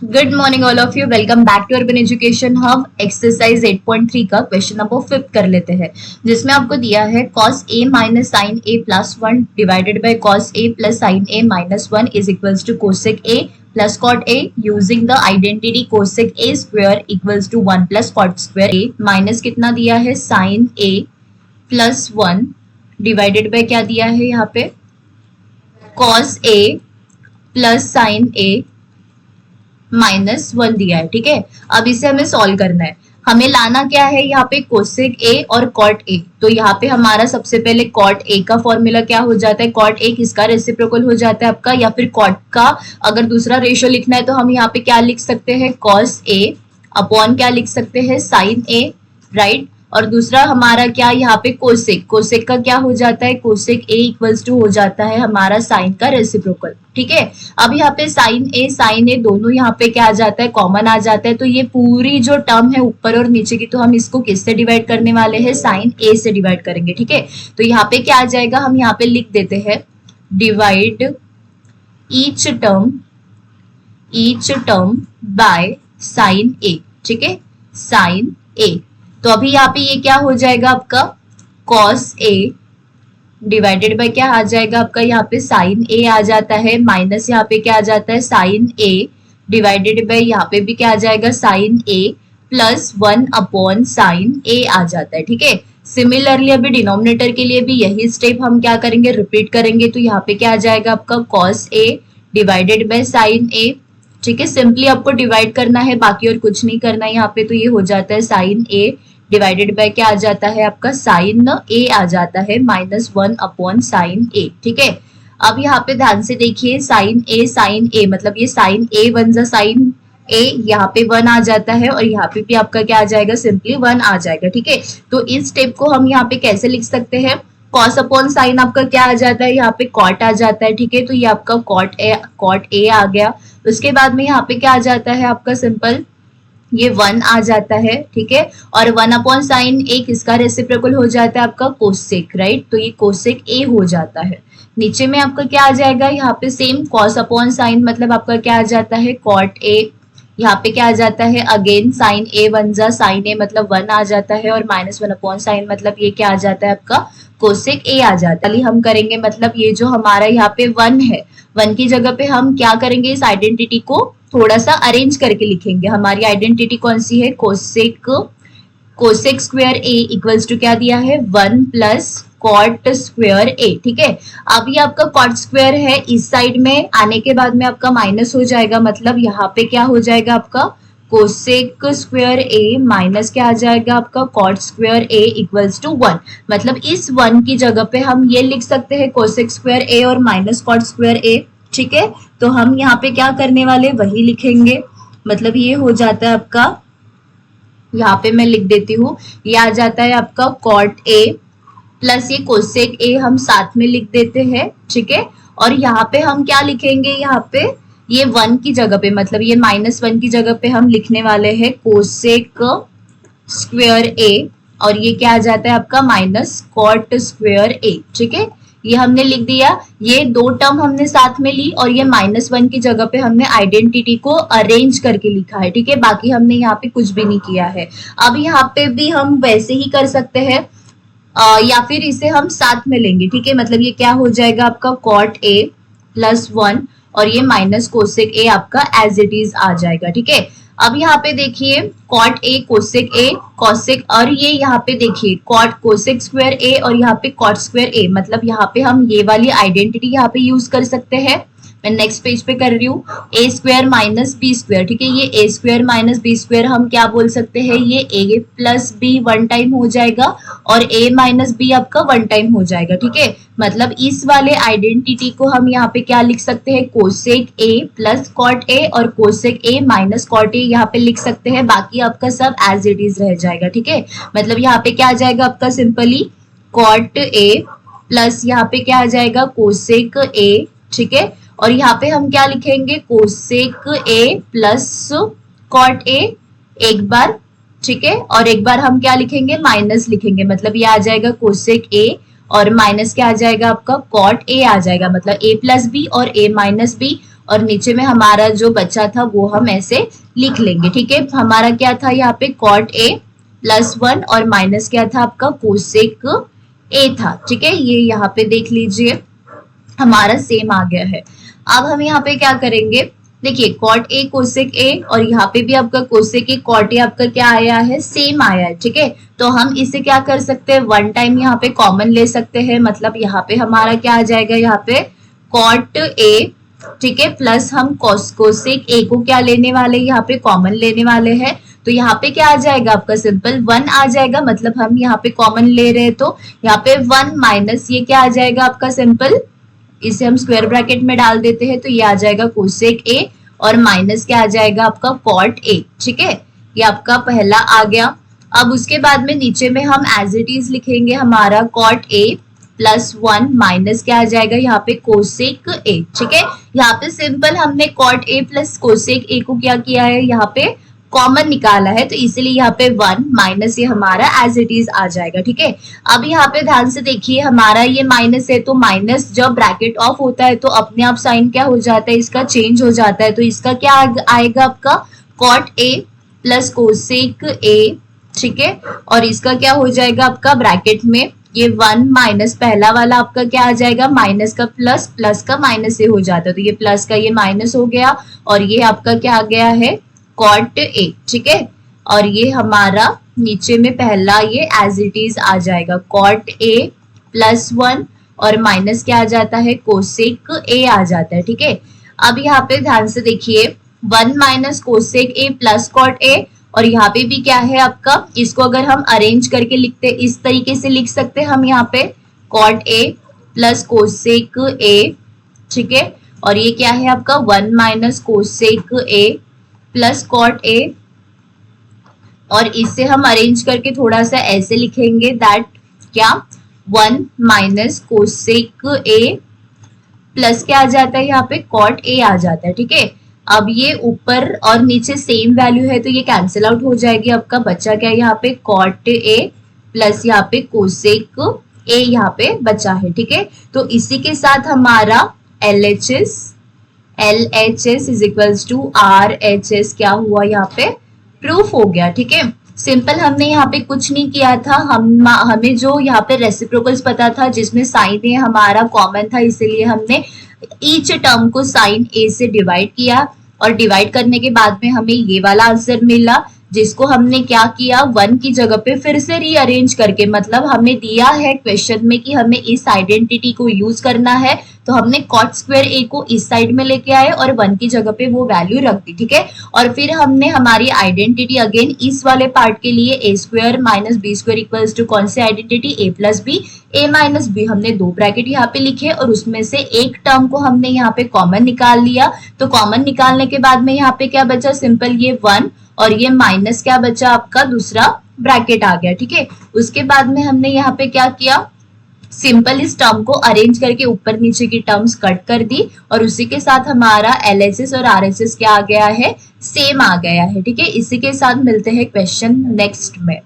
Good morning all of you, welcome back to Urban Education Hub. Exercise 8.3 का question number 5 कर लेते हैं, जिसमें आपको दिया है cos a minus sine a plus 1 divided by cos a plus sine a minus 1 is equals to cosec a plus cot a using the identity cosec a square equals to 1 plus cot square a minus कितना दिया है sine a plus 1 divided by क्या दिया है यहाँ पे cos a plus sine a -1 दिया है। ठीक है, अब इसे हमें सॉल्व करना है। हमें लाना क्या है यहाँ पे कोसेक a और कॉट a। तो यहाँ पे हमारा सबसे पहले कॉट a का फॉर्मूला क्या हो जाता है, कॉट a किसका रेसिप्रोकल हो जाता है आपका, या फिर कॉट का अगर दूसरा रेशियो लिखना है तो हम यहाँ पे क्या लिख सकते हैं कॉस a अपॉन क्या लिख सकते हैं साइन a, राइट। और दूसरा हमारा क्या यहाँ पे कोसेक, कोसेक का क्या हो जाता है कोसेक a इक्वल्स टू हो जाता है हमारा साइन का रेसिप्रोकल। ठीक है, अब यहाँ पे साइन ए दोनों यहाँ पे क्या आ जाता है कॉमन आ जाता है। तो ये पूरी जो टर्म है ऊपर और नीचे की, तो हम इसको किससे डिवाइड करने वाले हैं साइन ए से डिवाइड करेंगे। ठीक है, तो यहाँ पे क्या आ जाएगा, हम यहाँ पे लिख देते हैं divide each term by sine A. ठीक है, साइन ए। तो अभी यहाँ पे ये क्या हो जाएगा आपका cos a डिवाइडेड बाय क्या आ जाएगा आपका यहाँ पे साइन a आ जाता है, माइनस यहाँ पे क्या आ जाता है साइन a डिवाइडेड बाय यहाँ पे भी क्या आ जाएगा sine a plus 1 upon sine a आ जाता है। ठीक है, सिमिलरली अभी डिनोमिनेटर के लिए भी यही स्टेप हम क्या करेंगे रिपीट करेंगे। तो यहाँ पे क्या आ जाएगा आपका cos a divided by sine a। ठीक है, सिंपली आपको डिवाइड करना है, बाकी और कुछ नहीं करना है यहाँ पे। तो ये हो जाता है साइन a डिवाइडेड बाय क्या आ जाता है आपका साइन a आ जाता है -1 अपॉन साइन a। ठीक है, अब यहाँ पे ध्यान से देखिए साइन a मतलब ये साइन a वन जा साइन a, यहाँ पे 1 आ जाता है और यहाँ पे भी आपका क्या आ जाएगा सिंपली 1 आ जाएगा। ठीक है, तो इस स्टेप को हम यहाँ पे कैसे लिख सकते हैं, कॉस अपॉन साइन आपका क्या आ जाता है यहाँ पे कॉट आ जाता है। ठीक है, तो ये आपका कॉट ए आ गया। उसके बाद में यहाँ पे क्या आ जाता है आपका सिंपल ये 1 आ जाता है। ठीक है, और 1 अपॉन साइन ए किसका रेसिप्रोकल हो जाता है आपका कोसेक, राइट। तो ये कोसेक ए हो जाता है। नीचे में आपका क्या आ जाएगा यहाँ पे सेम कॉस अपॉन साइन मतलब आपका क्या आ जाता है कॉट ए। यहाँ पे क्या आ जाता है अगेन साइन ए वन जा साइन ए मतलब 1 आ जाता है, और -1 अपॉन साइन मतलब ये क्या आ जाता है आपका कोसेक ए आ जाता है। हम करेंगे मतलब ये जो हमारा यहाँ पे 1 है, 1 की जगह पे हम क्या करेंगे इस आइडेंटिटी को थोड़ा सा अरेंज करके लिखेंगे। हमारी आइडेंटिटी कौन सी है cosec square A equals to क्या दिया है 1 प्लस कॉट स्क्वायर ए। ठीक है, अब ये आपका कॉट स्क्वायर है, इस साइड में आने के बाद में आपका माइनस हो जाएगा, मतलब यहाँ पे क्या हो जाएगा आपका कोसेक स्क्वायर ए माइनस क्या आ जाएगा आपका cot square A equals to 1। मतलब इस 1 की जगह पे हम ये लिख सकते हैं कोसेक स्क्वायर ए और माइनस कॉट स्क्वायर ए। ठीक है, तो हम यहाँ पे क्या करने वाले वही लिखेंगे, मतलब ये हो जाता है आपका, यहाँ पे मैं लिख देती हूँ, ये आ जाता है आपका कॉट ए प्लस ये कोसेक ए हम साथ में लिख देते हैं। ठीक है, और यहाँ पे हम क्या लिखेंगे, यहाँ पे ये 1 की जगह पे मतलब ये -1 की जगह पे हम लिखने वाले हैं कोसेक स्क्वायर ए, और ये क्या आ जाता है आपका माइनस कॉट स्क्वायर ए। ठीक है, ये हमने लिख दिया, ये दो टर्म हमने साथ में ली और ये -1 की जगह पे हमने आइडेंटिटी को अरेंज करके लिखा है। ठीक है, बाकी हमने यहाँ पे कुछ भी नहीं किया है। अब यहाँ पे भी हम वैसे ही कर सकते हैं या फिर इसे हम साथ में लेंगे। ठीक है, मतलब ये क्या हो जाएगा आपका कॉट ए प्लस 1 और ये माइनस कोसेक ए आपका एज इट इज आ जाएगा। ठीक है, अब यहाँ पे देखिए कॉट ए कोसेक, और ये यहाँ पे देखिए कॉट कोसेक स्क्वायर ए और यहाँ पे कॉट स्क्वायर ए, मतलब यहाँ पे हम ये वाली आइडेंटिटी यहाँ पे यूज कर सकते हैं। मैं नेक्स्ट पेज पे कर रही हूँ ए स्क्वायर माइनस बी स्क्वायर। ठीक है, ये ए स्क्वायर माइनस बी स्क्वायर हम क्या बोल सकते हैं, ये ए प्लस बी 1 टाइम हो जाएगा और ए माइनस बी आपका 1 टाइम हो जाएगा। ठीक है, मतलब इस वाले आइडेंटिटी को हम यहाँ पे क्या लिख सकते हैं cosec A plus cot A और cosec A minus cot A यहाँ पे लिख सकते हैं, बाकी आपका सब एज इट इज रह जाएगा। ठीक है, मतलब यहाँ पे क्या आ जाएगा आपका सिंपली कॉट ए प्लस यहाँ पे क्या आ जाएगा कोसेक ए। ठीक है, और यहाँ पे हम क्या लिखेंगे cosec A plus cot A एक बार। ठीक है, और एक बार हम क्या लिखेंगे माइनस लिखेंगे, मतलब ये आ जाएगा कोसेक ए और माइनस क्या आ जाएगा आपका कॉट ए आ जाएगा, मतलब ए प्लस बी और ए माइनस बी और नीचे में हमारा जो बचा था वो हम ऐसे लिख लेंगे। ठीक है, हमारा क्या था यहाँ पे cot A प्लस 1 और माइनस क्या था आपका कोसेक A था। ठीक है, ये यहाँ पे देख लीजिए हमारा सेम आ गया है। अब हम यहाँ पे क्या करेंगे, देखिए cot A कोसेक A और यहाँ पे भी आपका कोसेक A cot A आपका क्या आया है, सेम आया है। ठीक है, तो हम इसे क्या कर सकते हैं, वन टाइम यहाँ पे कॉमन ले सकते हैं, मतलब यहाँ पे हमारा क्या आ जाएगा, यहाँ पे cot A, ठीक है, प्लस हम कोसेक A को क्या लेने वाले, यहाँ पे कॉमन लेने वाले हैं। तो यहाँ पे क्या आ जाएगा आपका, सिंपल 1 आ जाएगा, मतलब हम यहाँ पे कॉमन ले रहे हैं तो यहाँ पे 1 माइनस ये क्या आ जाएगा आपका, सिंपल इसे हम स्क्वायर ब्रैकेट में डाल देते हैं तो ये आ जाएगा कोसेक A और माइनस क्या आ जाएगा आपका cot A। ठीक है, ये आपका पहला आ गया। अब उसके बाद में नीचे में हम एज इट इज लिखेंगे हमारा cot A प्लस 1 माइनस क्या आ जाएगा यहाँ पे कोसेक A। ठीक है, यहाँ पे सिंपल हमने cot A plus cosec A को क्या किया है, यहाँ पे कॉमन निकाला है, तो इसीलिए यहाँ पे 1 माइनस ये हमारा एज इट इज आ जाएगा। ठीक है, अब यहाँ पे ध्यान से देखिए हमारा ये माइनस है, तो माइनस जब ब्रैकेट ऑफ होता है तो अपने आप साइन क्या हो जाता है, इसका चेंज हो जाता है। तो इसका क्या आएगा आपका cot A plus cosec A। ठीक है, और इसका क्या हो जाएगा आपका ब्रैकेट में ये 1 माइनस पहला वाला आपका क्या आ जाएगा, माइनस का प्लस, प्लस का माइनस से हो जाता है, तो ये प्लस का ये माइनस हो गया और ये आपका क्या आ गया है cot A। ठीक है, और ये हमारा नीचे में पहला ये एज इट इज आ जाएगा cot A प्लस 1 और माइनस क्या आ जाता है, कोसेक A आ जाता है। ठीक है, अब यहाँ पे ध्यान से देखिए 1 minus cosec A plus cot A, और यहाँ पे भी क्या है आपका, इसको अगर हम अरेंज करके लिखते इस तरीके से लिख सकते हैं हम यहाँ पे cot A plus cosec A। ठीक है, और ये क्या है आपका 1 minus cosec A plus cot A, और इससे हम अरेंज करके थोड़ा सा ऐसे लिखेंगे दैट क्या 1 माइनस कोसेक A प्लस क्या आ जाता है यहाँ पे cot A आ जाता है। ठीक है, अब ये ऊपर और नीचे सेम वैल्यू है तो ये कैंसिल आउट हो जाएगी, आपका बचा क्या यहाँ पे cot A प्लस यहाँ पे कोसेक A यहाँ पे बचा है। ठीक है, तो इसी के साथ हमारा LHS is equals to RHS क्या हुआ यहाँ पे प्रूफ हो गया। ठीक है, सिंपल हमने यहाँ पे कुछ नहीं किया था, हमें जो यहाँ पे रेसिप्रोकल्स पता था जिसमें साइन ए हमारा कॉमन था, इसीलिए हमने ईच टर्म को साइन ए से डिवाइड किया और डिवाइड करने के बाद में हमें ये वाला आंसर मिला, जिसको हमने क्या किया 1 की जगह पे फिर से रीअरेंज करके, मतलब हमें दिया है क्वेश्चन में कि हमें इस आइडेंटिटी को यूज करना है, तो हमने cot स्क्वायर A को इस साइड में लेके आए और 1 की जगह पे वो वैल्यू रख दी। ठीक है, और फिर हमने हमारी आइडेंटिटी अगेन इस वाले पार्ट के लिए a square minus b square equals to कौन सी identity, a plus b, a minus b, हमने 2 ब्रैकेट यहाँ पे लिखे और उसमें से एक टर्म को हमने यहाँ पे कॉमन निकाल लिया। तो कॉमन निकालने के बाद में यहाँ पे क्या बचा, सिंपल ये 1 और ये माइनस क्या बचा आपका दूसरा ब्रैकेट आ गया। ठीक है, उसके बाद में हमने यहाँ पे क्या किया, सिंपल इस टर्म को अरेंज करके ऊपर नीचे की टर्म्स कट कर दी और उसी के साथ हमारा LHS और RHS क्या आ गया है, सेम आ गया है। ठीक है, इसी के साथ मिलते हैं क्वेश्चन नेक्स्ट में।